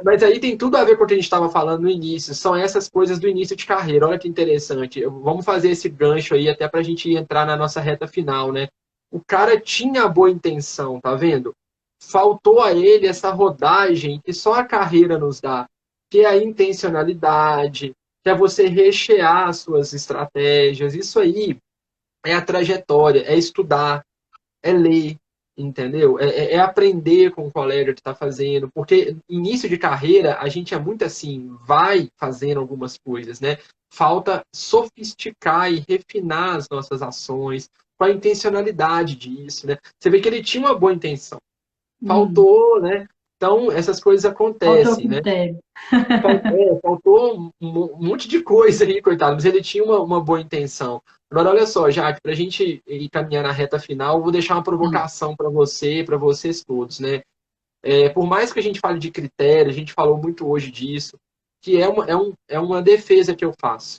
mas aí tem tudo a ver com o que a gente estava falando no início, são essas coisas do início de carreira, olha que interessante. Vamos fazer esse gancho aí até para a gente entrar na nossa reta final, né? O cara tinha a boa intenção, tá vendo? Faltou a ele essa rodagem que só a carreira nos dá, que é a intencionalidade, que é você rechear as suas estratégias. Isso aí é a trajetória, é estudar, é ler, entendeu? É aprender com o colega que está fazendo, porque início de carreira a gente é muito assim, vai fazendo algumas coisas, né? Falta sofisticar e refinar as nossas ações com a intencionalidade disso, né? Você vê que ele tinha uma boa intenção, Hum, faltou, né? Então essas coisas faltou acontecem, né? critério. Faltou um monte de coisa aí, coitado, mas ele tinha uma boa intenção. Agora, olha só, Jaque, para a gente ir caminhar na reta final, eu vou deixar uma Hum, provocação para você, para vocês todos, né? Por mais que a gente fale de critério, a gente falou muito hoje disso, que é uma defesa que eu faço.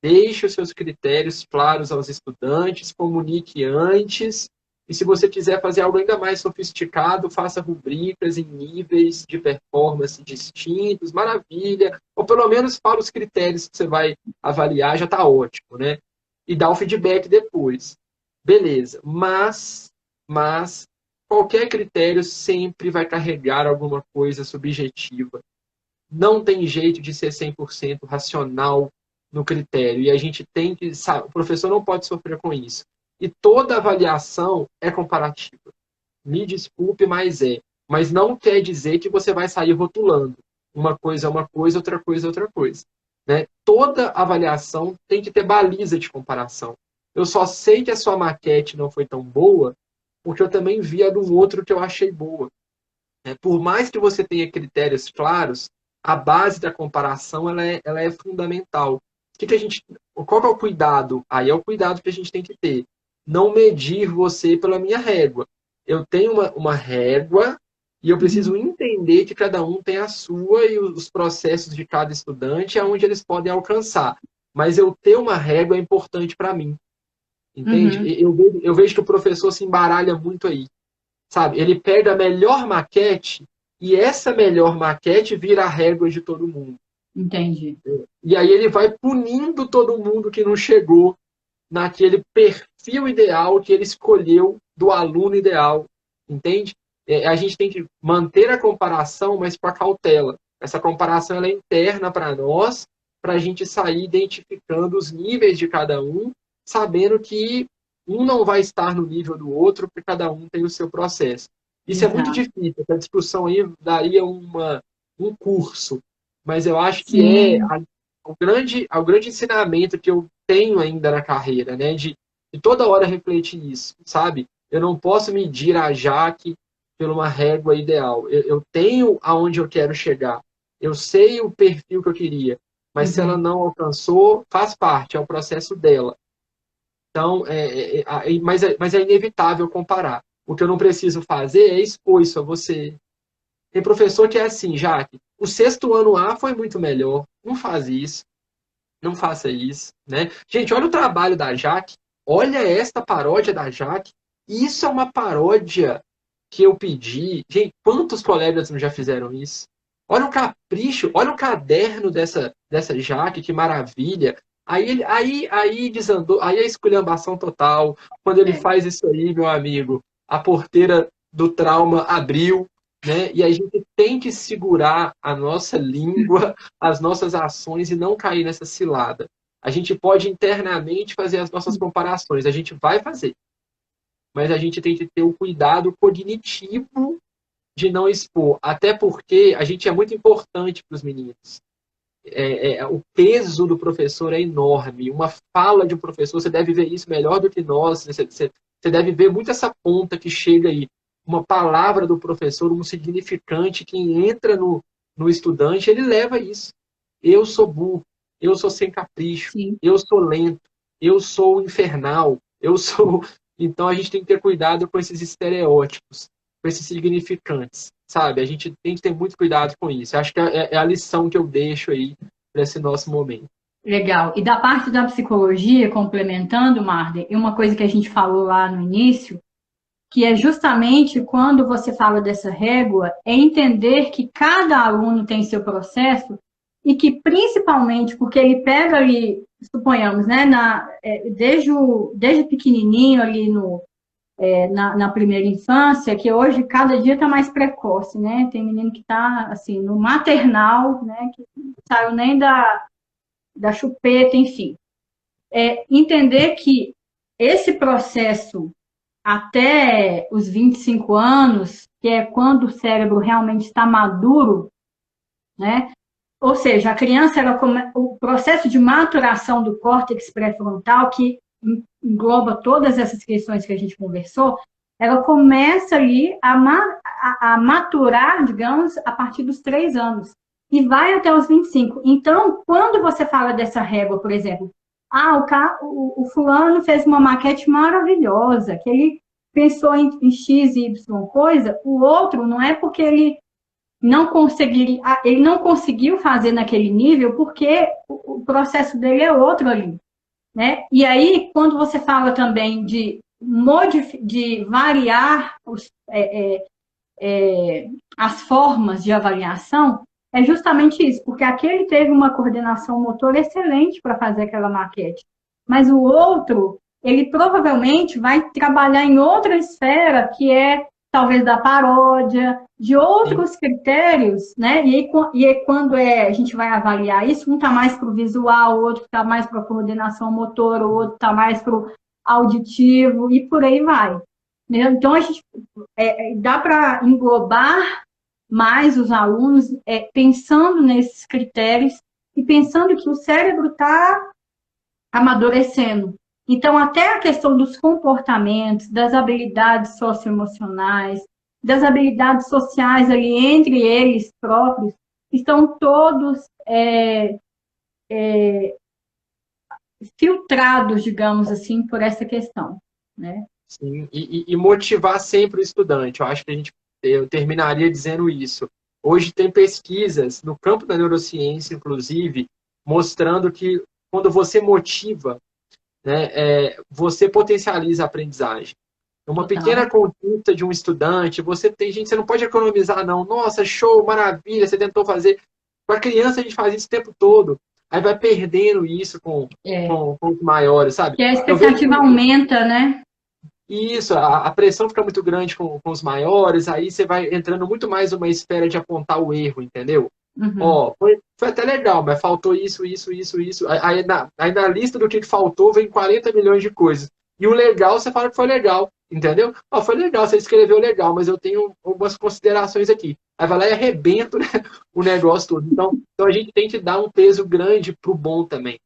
Deixe os seus critérios claros aos estudantes, comunique antes, e se você quiser fazer algo ainda mais sofisticado, faça rubricas em níveis de performance distintos, maravilha, ou pelo menos fala os critérios que você vai avaliar, já está ótimo, né? E dá o feedback depois. Beleza, mas qualquer critério sempre vai carregar alguma coisa subjetiva. Não tem jeito de ser 100% racional no critério. E a gente tem que, sabe, o professor não pode sofrer com isso. E toda avaliação é comparativa. Me desculpe, mas é. Mas não quer dizer que você vai sair rotulando. Uma coisa é uma coisa, outra coisa é outra coisa. Né? Toda avaliação tem que ter baliza de comparação. Eu só sei que a sua maquete não foi tão boa porque eu também vi a do outro que eu achei boa. Por mais que você tenha critérios claros, a base da comparação ela é fundamental. O que a gente qual que é o cuidado? Aí é o cuidado que a gente tem que ter. Não medir você pela minha régua. Eu tenho uma régua e eu Uhum. preciso entender que cada um tem a sua e os processos de cada estudante aonde eles podem alcançar. Mas eu ter uma régua é importante para mim, entende? Uhum. Eu vejo que o professor se embaralha muito aí, sabe? Ele pega a melhor maquete e essa melhor maquete vira a régua de todo mundo. Entendi. E aí ele vai punindo todo mundo que não chegou naquele perfil ideal que ele escolheu do aluno ideal, entende? A gente tem que manter a comparação, mas com a cautela. Essa comparação ela é interna para nós, para a gente sair identificando os níveis de cada um, sabendo que um não vai estar no nível do outro, porque cada um tem o seu processo. Isso é muito Exato. difícil, essa discussão aí daria um curso, mas eu acho que Sim. o grande ensinamento que eu tenho ainda na carreira, né? De toda hora refletir nisso, sabe? Eu não posso medir a Jaque por uma régua ideal. Eu tenho aonde eu quero chegar. Eu sei o perfil que eu queria. Mas se ela Uhum. não alcançou, faz parte, é o processo dela. Então, mas é inevitável comparar. O que eu não preciso fazer é expor isso a você. Tem professor que é assim, Jaque, o sexto ano A foi muito melhor. Não faz isso. Não faça isso, né? Gente, olha o trabalho da Jaque, olha esta paródia da Jaque. Isso é uma paródia que eu pedi. Gente, quantos colegas já fizeram isso? Olha o capricho, olha o caderno dessa Jaque, que maravilha. Aí desandou, aí a esculhambação total. Quando ele É. faz isso aí, meu amigo, a porteira do trauma abriu, né? E a gente tem que segurar a nossa língua, as nossas ações e não cair nessa cilada. A gente pode internamente fazer as nossas comparações, a gente vai fazer, mas a gente tem que ter o cuidado cognitivo de não expor, até porque a gente é muito importante para os meninos. O peso do professor é enorme. Uma fala de um professor, você deve ver isso melhor do que nós. Você deve ver muito essa ponta que chega aí. Uma palavra do professor, um significante que entra no estudante, ele leva isso. Eu sou burro, eu sou sem capricho, Sim. eu sou lento, eu sou infernal, eu sou. Então a gente tem que ter cuidado com esses estereótipos, com esses significantes, sabe? A gente tem que ter muito cuidado com isso. Acho que é a lição que eu deixo aí para esse nosso momento. Legal. E da parte da psicologia, complementando, Marder, e uma coisa que a gente falou lá no início, que é justamente quando você fala dessa régua, é entender que cada aluno tem seu processo e que principalmente porque ele pega ali, suponhamos, né, desde pequenininho ali na primeira infância, que hoje cada dia está mais precoce, né? Tem menino que está assim no maternal, né, que não saiu nem da chupeta, enfim. Entender que esse processo até os 25 anos, que é quando o cérebro realmente está maduro, né? Ou seja, a criança, o processo de maturação do córtex pré-frontal, que engloba todas essas questões que a gente conversou, ela começa ali a maturar, digamos, a partir dos 3 anos. E vai até os 25. Então, quando você fala dessa régua, por exemplo, o fulano fez uma maquete maravilhosa, que ele pensou em X e Y coisa, o outro não é porque ele não conseguiu fazer naquele nível porque o processo dele é outro ali, né? E aí, quando você fala também de variar as formas de avaliação, é justamente isso, porque aquele teve uma coordenação motora excelente para fazer aquela maquete, mas o outro, ele provavelmente vai trabalhar em outra esfera, que é talvez da paródia, de Sim. outros critérios, né? E aí quando a gente vai avaliar isso, um está mais para o visual, o outro está mais para a coordenação motora, o outro está mais para o auditivo, e por aí vai. Então, a gente dá para englobar mais os alunos pensando nesses critérios e pensando que o cérebro está amadurecendo. Então, até a questão dos comportamentos, das habilidades socioemocionais, das habilidades sociais ali entre eles próprios, estão todos filtrados, digamos assim, por essa questão, né? Sim, e motivar sempre o estudante. Eu acho que eu terminaria dizendo isso. Hoje tem pesquisas no campo da neurociência, inclusive, mostrando que quando você motiva, né, você potencializa a aprendizagem. Uma Total. pequena conquista de um estudante, você não pode economizar, não. Nossa, show, maravilha, você tentou fazer. Com a criança a gente faz isso o tempo todo. Aí vai perdendo isso É. com os maiores, sabe? Que a Eu vejo expectativa aumenta, né? isso, a pressão fica muito grande com os maiores, aí você vai entrando muito mais numa esfera de apontar o erro, entendeu? Uhum. Ó, foi até legal, mas faltou isso, isso, isso, isso. Aí na lista do que faltou vem 40 milhões de coisas. E o legal, você fala que foi legal, entendeu? Ó, foi legal, você escreveu legal, mas eu tenho algumas considerações aqui. Aí vai lá e arrebenta, né, o negócio todo. Então a gente tem que dar um peso grande pro bom também.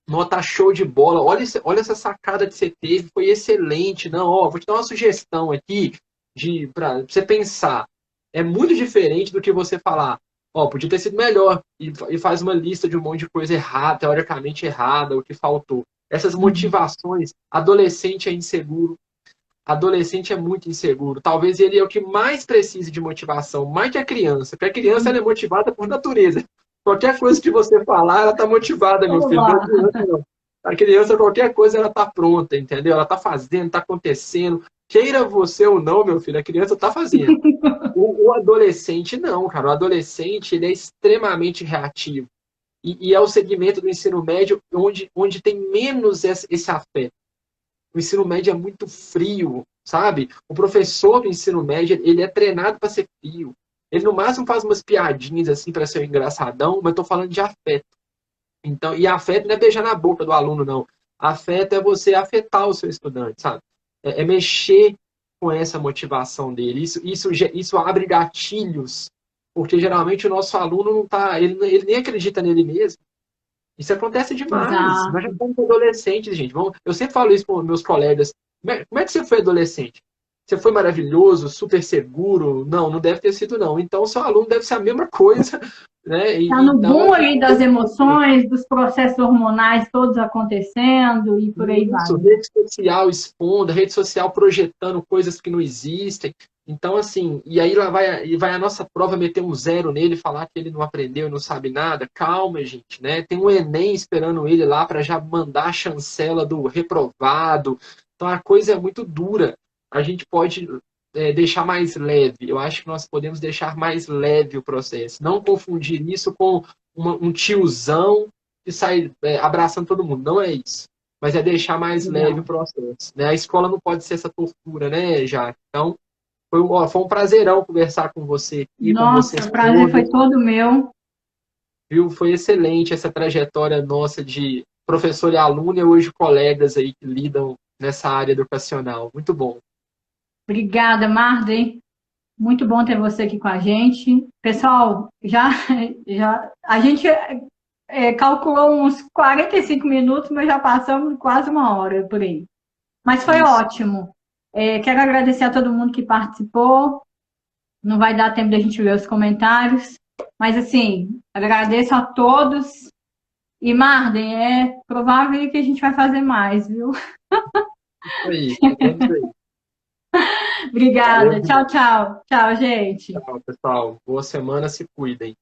Nota show de bola. Olha essa sacada que você teve, foi excelente. Não, ó, vou te dar uma sugestão aqui para você pensar. É muito diferente do que você falar, ó, podia ter sido melhor e faz uma lista de um monte de coisa errada, teoricamente errada, o que faltou. Essas Uhum. motivações, adolescente é inseguro, adolescente é muito inseguro. Talvez ele é o que mais precise de motivação, mais que a criança, porque a criança ela é motivada por natureza. Qualquer coisa que você falar, ela está motivada, meu filho. Não Oba! adianta, não. A criança, qualquer coisa, ela está pronta, entendeu? Ela está fazendo, está acontecendo. Queira você ou não, meu filho, a criança está fazendo. O adolescente, não, cara. O adolescente, ele é extremamente reativo. E é o segmento do ensino médio onde tem menos esse afeto. O ensino médio é muito frio, sabe? O professor do ensino médio, ele é treinado para ser frio. Ele no máximo faz umas piadinhas assim para ser um engraçadão, mas estou falando de afeto. Então, e afeto não é beijar na boca do aluno, não. Afeto é você afetar o seu estudante, sabe? É mexer com essa motivação dele. Isso abre gatilhos, porque geralmente o nosso aluno não tá, ele nem acredita nele mesmo. Isso acontece demais. Nós já Exato. fomos adolescentes, gente. Eu sempre falo isso com meus colegas. Como é que você foi adolescente? Você foi maravilhoso, super seguro? Não, não deve ter sido, não. Então, o seu aluno deve ser a mesma coisa, né? Está E, no então, boom ali das emoções, dos processos hormonais todos acontecendo e por aí vai. isso, rede social expondo, rede social projetando coisas que não existem. Então, assim, e aí lá vai a nossa prova meter um zero nele, falar que ele não aprendeu, não sabe nada. Calma, gente, né? Tem um Enem esperando ele lá para já mandar a chancela do reprovado. Então a coisa é muito dura. A gente pode deixar mais leve. Eu acho que nós podemos deixar mais leve o processo. Não confundir isso com um tiozão que sai abraçando todo mundo. Não é isso, mas é deixar mais leve o Legal. processo. Né? A escola não pode ser essa tortura, né, Jaque? Então, foi um prazerão conversar com você aqui, com Nossa, vocês o prazer foi todos, todo meu. viu? Foi excelente essa trajetória nossa de professor e aluno e hoje colegas aí que lidam nessa área educacional. Muito bom. Obrigada, Marden. Muito bom ter você aqui com a gente. Pessoal, já a gente calculou uns 45 minutos, mas já passamos quase uma hora por aí. Mas foi Isso. ótimo. Quero agradecer a todo mundo que participou. Não vai dar tempo da gente ler os comentários. Mas, assim, agradeço a todos. E, Marden, é provável que a gente vai fazer mais, viu? Isso aí. Vamos aí. Valeu, Obrigada. Tchau, tchau. Tchau, gente. tchau, pessoal. Boa semana, se cuidem.